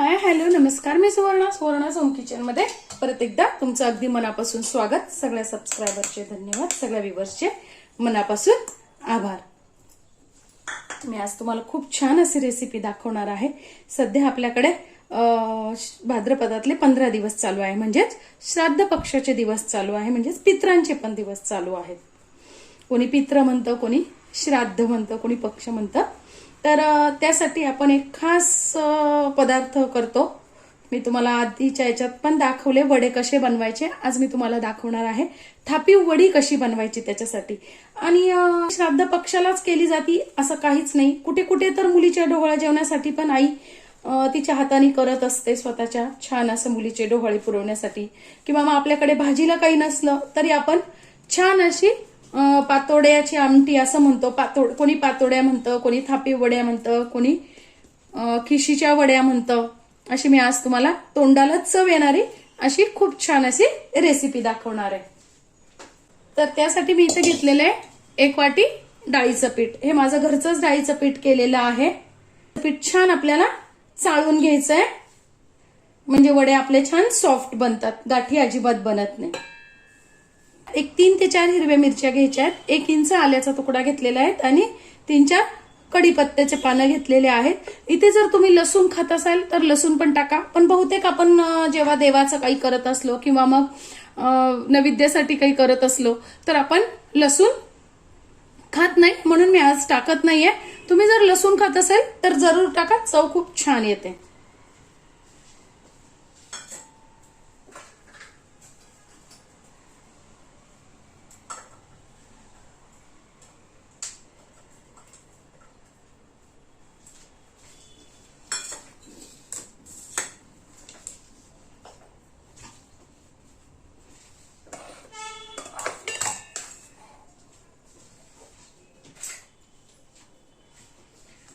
Hi hello नमस्कार, मी Suvarna home kitchen मध्ये परत एकदा तुमचं अगदी मनापासून स्वागत. सगळ्या सबस्क्रायबरचे धन्यवाद, सगळ्या व्ह्यूअर्सचे मनापासून आभार. मी आज तुम्हाला खूप छान अशी रेसिपी दाखवणार आहे. सध्या आपल्याकडे भाद्रपदातले 15 दिवस चालू आहे, म्हणजेच श्राद्ध पक्षाचे दिवस चालू आहे, म्हणजेच पित्रांचे पण दिवस चालू आहेत. कोणी पित्र म्हणतं, कोणी श्राद्ध म्हणतं, कोणी पक्ष म्हणतं. तर त्यासाठी आपण एक खास पदार्थ करतो. मी तुम्हाला आधीच्या याच्यात पण दाखवले वडे कसे बनवायचे. आज मी तुम्हाला दाखवणार आहे थापीव वडी कशी बनवायची त्याच्यासाठी. आणि श्राद्ध पक्षालाच केली जाती असं काहीच नाही. कुठे कुठे तर मुलीच्या डोहाळ्या जेवणासाठी पण आई तिच्या हाताने करत असते, स्वतःच्या छान असं मुलीचे डोहाळे पुरवण्यासाठी. किंवा मग आपल्याकडे भाजीला काही नसलं तरी आपण छान अशी पातोड्याची आमटी असं म्हणतो. कोणी पातोड्या म्हणतं, कोणी थापीव वड्या म्हणतं, कोणी खिशीच्या वड्या म्हणतं. अशी मी आज तुम्हाला तोंडाला चव येणारी अशी खूप छान अशी रेसिपी दाखवणार आहे. तर त्यासाठी मी इथे घेतलेलं आहे 1 वाटी डाळीचं पीठ. हे माझं घरचंच डाळीचं पीठ केलेलं आहे. पीठ छान आपल्याला चाळून घ्यायचंय, म्हणजे वडे आपले छान सॉफ्ट बनतात, गाठी अजिबात बनत नाही. 3 ते 4 हिरव्या मिरच्या घ्यायच्या आहेत. 1 इंच आल्याचा तुकडा घेतलेला आहे आणि 3-4 कढीपत्त्याचे पानं घेतलेले आहेत. इथे जर तुम्ही लसूण खात असाल तर लसूण पण टाका, पण बहुतेक आपण जेव्हा देवाचं काही करत असलो किंवा मग नैवेद्यासाठी काही करत असलो तर आपण लसूण खात नाही, म्हणून मी आज टाकत नाहीये. तुम्ही जर लसूण खात असाल तर जरूर टाका, चव खूप छान येते.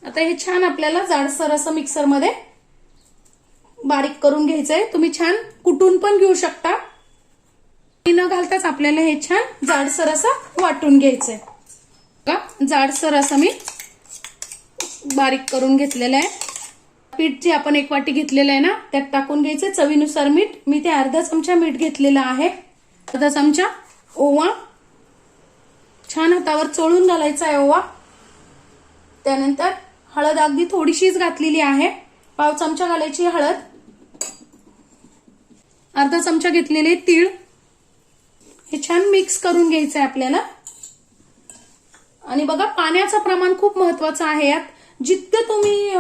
आता हे छान आपल्याला जाडसर असं मिक्सर मध्ये बारीक करून घ्यायचंय. तुम्ही छान कुटून पण घेऊ शकता. न घालताच आपल्याला हे छान जाडसर असं वाटून घ्यायचंय. का जाडसर असं मी बारीक करून घेतलेलं आहे. पीठ जे आपण 1 वाटी घेतलेलं आहे ना, त्यात टाकून घ्यायचे चवीनुसार मीठ. मी ते अर्धा चमचा मीठ घेतलेला आहे. अर्धा चमचा ओवा छान हातावर चोळून घालायचा आहे ओवा. त्यानंतर हळद अगदी थोडीशीच घातलेली आहे, 1/2 चमचा घालायची हळद. अर्धा चमचा घेतलेले तीळ. हे छान मिक्स करून घ्यायचं आहे आपल्याला. आणि बघा, पाण्याचं प्रमाण खूप महत्वाचं आहे यात. जितकं तुम्ही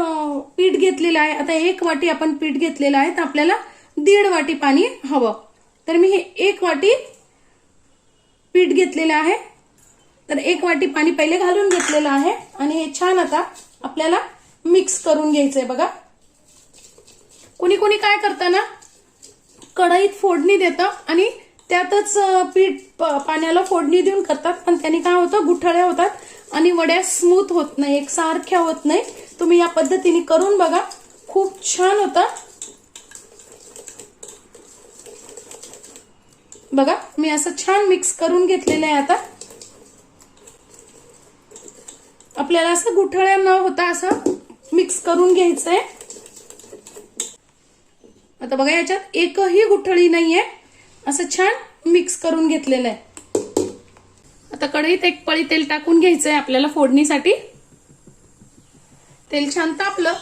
पीठ घेतलेलं आहे, आता 1 वाटी आपण पीठ घेतलेलं आहे तर आपल्याला 1.5 वाटी पाणी हवं. तर मी हे 1 वाटी पीठ घेतलेलं आहे, तर 1 वाटी पाणी पहिले घालून घेतलेलं आहे. आणि हे छान आता आपल्याला मिक्स करून घ्यायचंय. बघा, कोणी कोणी काय करतं ना, कढईत फोडणी देतं आणि त्यातच पीठ पाण्याला फोडणी देऊन करतात, पण त्यांनी काय होतं, गुठळ्या होतात आणि वड्या स्मूथ होत नाही, एकसारख्या होत नाही. तुम्ही या पद्धतीने करून बघा, खूप छान होतं. बघा, मी असं छान मिक्स करून घेतलेलं आहे. आता आपल्याला असं गुठळ्या न होता असं मिक्स करून घ्यायचंय. आता बघा, याच्यात एकही गुठळी नाहीये, असं छान मिक्स करून घेतलेलं आहे. आता कढईत 1 पळी तेल टाकून घ्यायचंय आपल्याला फोडणीसाठी. तेल छान तापलं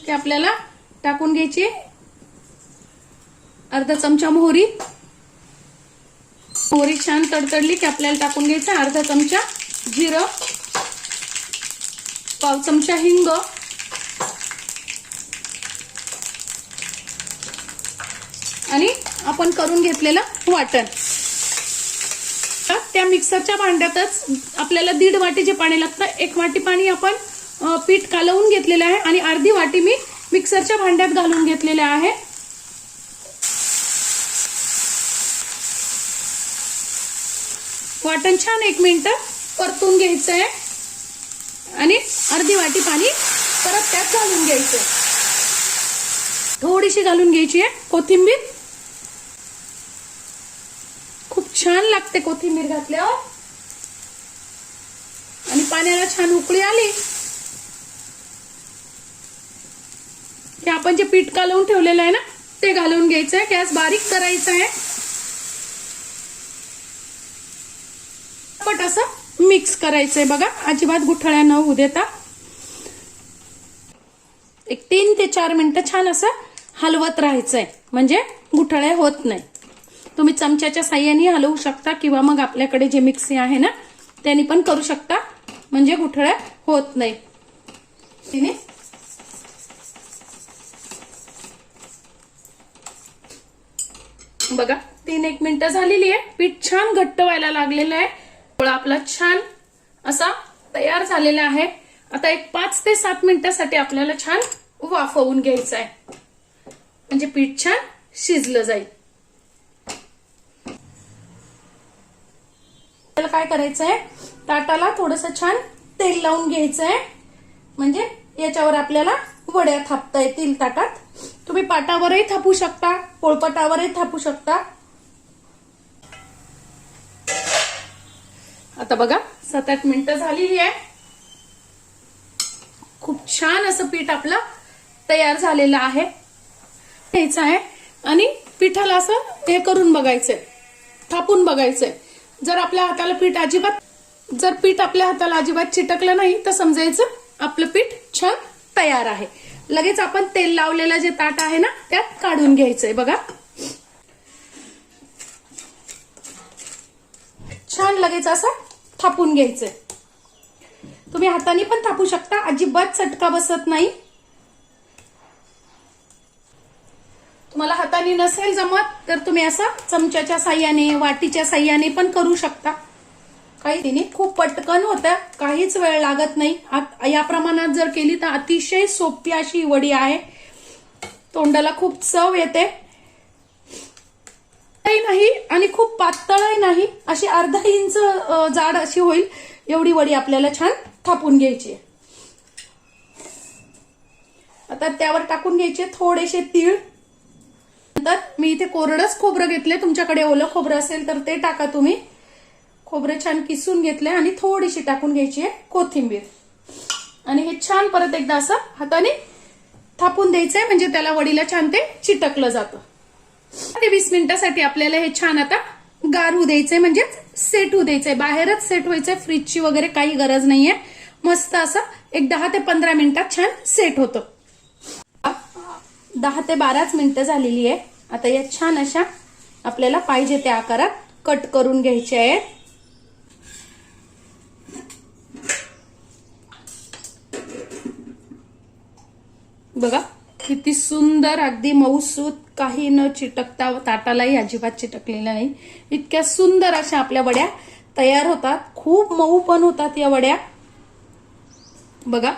की आपल्याला टाकून घ्यायची अर्धा चमचा मोहरी. मोहरी छान तडतडली की आपल्याला टाकून घ्यायचं अर्धा चमचा जिरं, 1/2 चमचा हिंग आणि आपण करून घेतलेलं वाटण. त्या मिक्सरच्या भांड्यातच आपल्याला 1.5 वाटी जे पाणी लागतं, 1 वाटी पाणी आपण पीठ कालवून घेतलेलं आहे आणि अर्धी वाटी मी मिक्सरच्या भांड्यात घालून घेतलेलं आहे. वाटण छान 1 मिनिट परतून घ्यायचं आहे आणि अर्धी वाटी पाणी परत त्यात घालून घ्यायचं. थोडीशी घालून घ्यायची आहे कोथिंबीर. खूप छान लागते कोथिंबीर घातल्यावर. आणि पाण्याला छान उकळी आली हे आपण जे पीठ कालवून ठेवलेलं आहे ना ते घालून घ्यायचं आहे. गॅस बारीक करायचा आहे. पट असं मिक्स करायचंय बघा, अजिबात गुठळ्या न होऊ देता. एक 3 ते 4 मिनिटं छान असं हलवत राहायचंय, म्हणजे गुठळ्या होत नाही. तुम्ही चमच्याच्या साह्याने हलवू शकता किंवा मग आपल्याकडे जे मिक्सी आहे ना त्याने पण करू शकता, म्हणजे गुठळ्या होत नाही. बघा 3-1 मिनिटं झालेली आहे. पीठ छान घट्ट व्हायला लागलेलं आहे. गोळा आपला छान असा तयार झालेला आहे. आता एक 5 ते 7 मिनिटांसाठी आपल्याला छान वाफवून घ्यायचं आहे, म्हणजे पीठ छान शिजलं जाईल. आपल्याला काय करायचंय, ताटाला थोडंसं छान तेल लावून घ्यायचंय, म्हणजे याच्यावर आपल्याला वड्या थापता येतील. ताटात तुम्ही पाटावरही थापू शकता, पोळपाटावरही थापू शकता. आता बघा 7-8 मिनिटं झालेली आहे. खूप छान असं पीठ आपलं तयार झालेलं आहे. घ्यायचं आहे आणि पिठाला असं हे करून बघायचंय, थापून बघायचंय. जर आपल्या हाताला पीठ आपल्या हाताला अजिबात चिटकलं नाही तर समजायचं आपलं पीठ छान तयार आहे. लगेच आपण तेल लावलेलं जे ताट आहे ना त्यात काढून घ्यायचंय. बघा छान लगेच असं थापून घ्यायचंय. तुम्ही हाताने पण थापू शकता, अजिबात चटका बसत नाही. तुम्हाला हाताने नसेल जमत तर तुम्ही असं चमच्याच्या साह्याने, वाटीच्या साह्याने पण करू शकता. काही तिने खूप पटकन होतं, काहीच वेळ लागत नाही. या प्रमाणात जर केली तर अतिशय सोपी अशी वडी आहे. तोंडाला खूप चव येते नाही आणि खूप पातळही नाही, अशी अर्धा इंच जाड अशी होईल एवढी वडी आपल्याला छान थापून घ्यायची. आता त्यावर टाकून घ्यायचे थोडेसे तीळ. नंतर मी इथे कोरडच खोबरं घेतले, तुमच्याकडे ओलं खोबरं असेल तर ते टाका तुम्ही. खोबरं छान किसून घेतले आणि थोडीशी टाकून घ्यायची आहे कोथिंबीर, आणि हे छान परत एकदा असं हाताने थापून द्यायचंय, म्हणजे त्याला वडीला छान ते चिटकलं जातं. 20 मिनिटांसाठी आपल्याला हे छान आता गार होऊ द्यायचंय, म्हणजे सेट होऊ द्यायचंय. बाहेरच सेट व्हायचंय, फ्रीजची वगैरे काही गरज नाहीये. मस्त असं एक 10 ते 15 मिनिटात छान सेट होतं. 10 ते 12 मिनिटं झालेली आहे. आता या छान अशा आपल्याला पाहिजे त्या आकारात कट करून घ्यायचे आहेत. बघा किती सुंदर, अगदी मऊसूत, काही न चिटकता, ताटालाही अजिबात चिटकलेला नाही. इतक्या सुंदर अशा आपल्या वड्या तयार होतात. खूप मऊ पण होतात या वड्या. बघा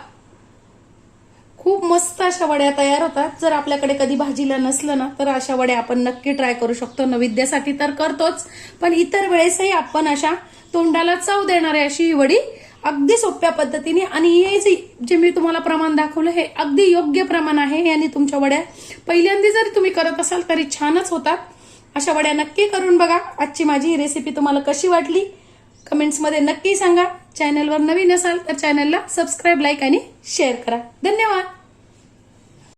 खूप मस्त अशा वड्या तयार होतात. जर आपल्याकडे कधी भाजीला नसलं ना तर अशा वड्या आपण नक्की ट्राय करू शकतो. नैवेद्यासाठी तर करतोच, पण इतर वेळेसही आपण अशा तोंडाला चव देणारी अशी ही वडी अगदी सोप्या पद्धतीने, आणि हे जे मी तुम्हाला प्रमाण दाखवलं हे अगदी योग्य प्रमाण आहे. आणि तुमच्या वड्या पहिल्यांदा जरी तुम्ही करत असाल तरी छानच होतात. अशा वड्या नक्की करून बघा. आजची माझी ही रेसिपी तुम्हाला कशी वाटली कमेंट्समध्ये नक्की सांगा. चॅनलवर नवीन असाल तर चॅनलला सबस्क्राईब, लाईक आणि शेअर करा. धन्यवाद.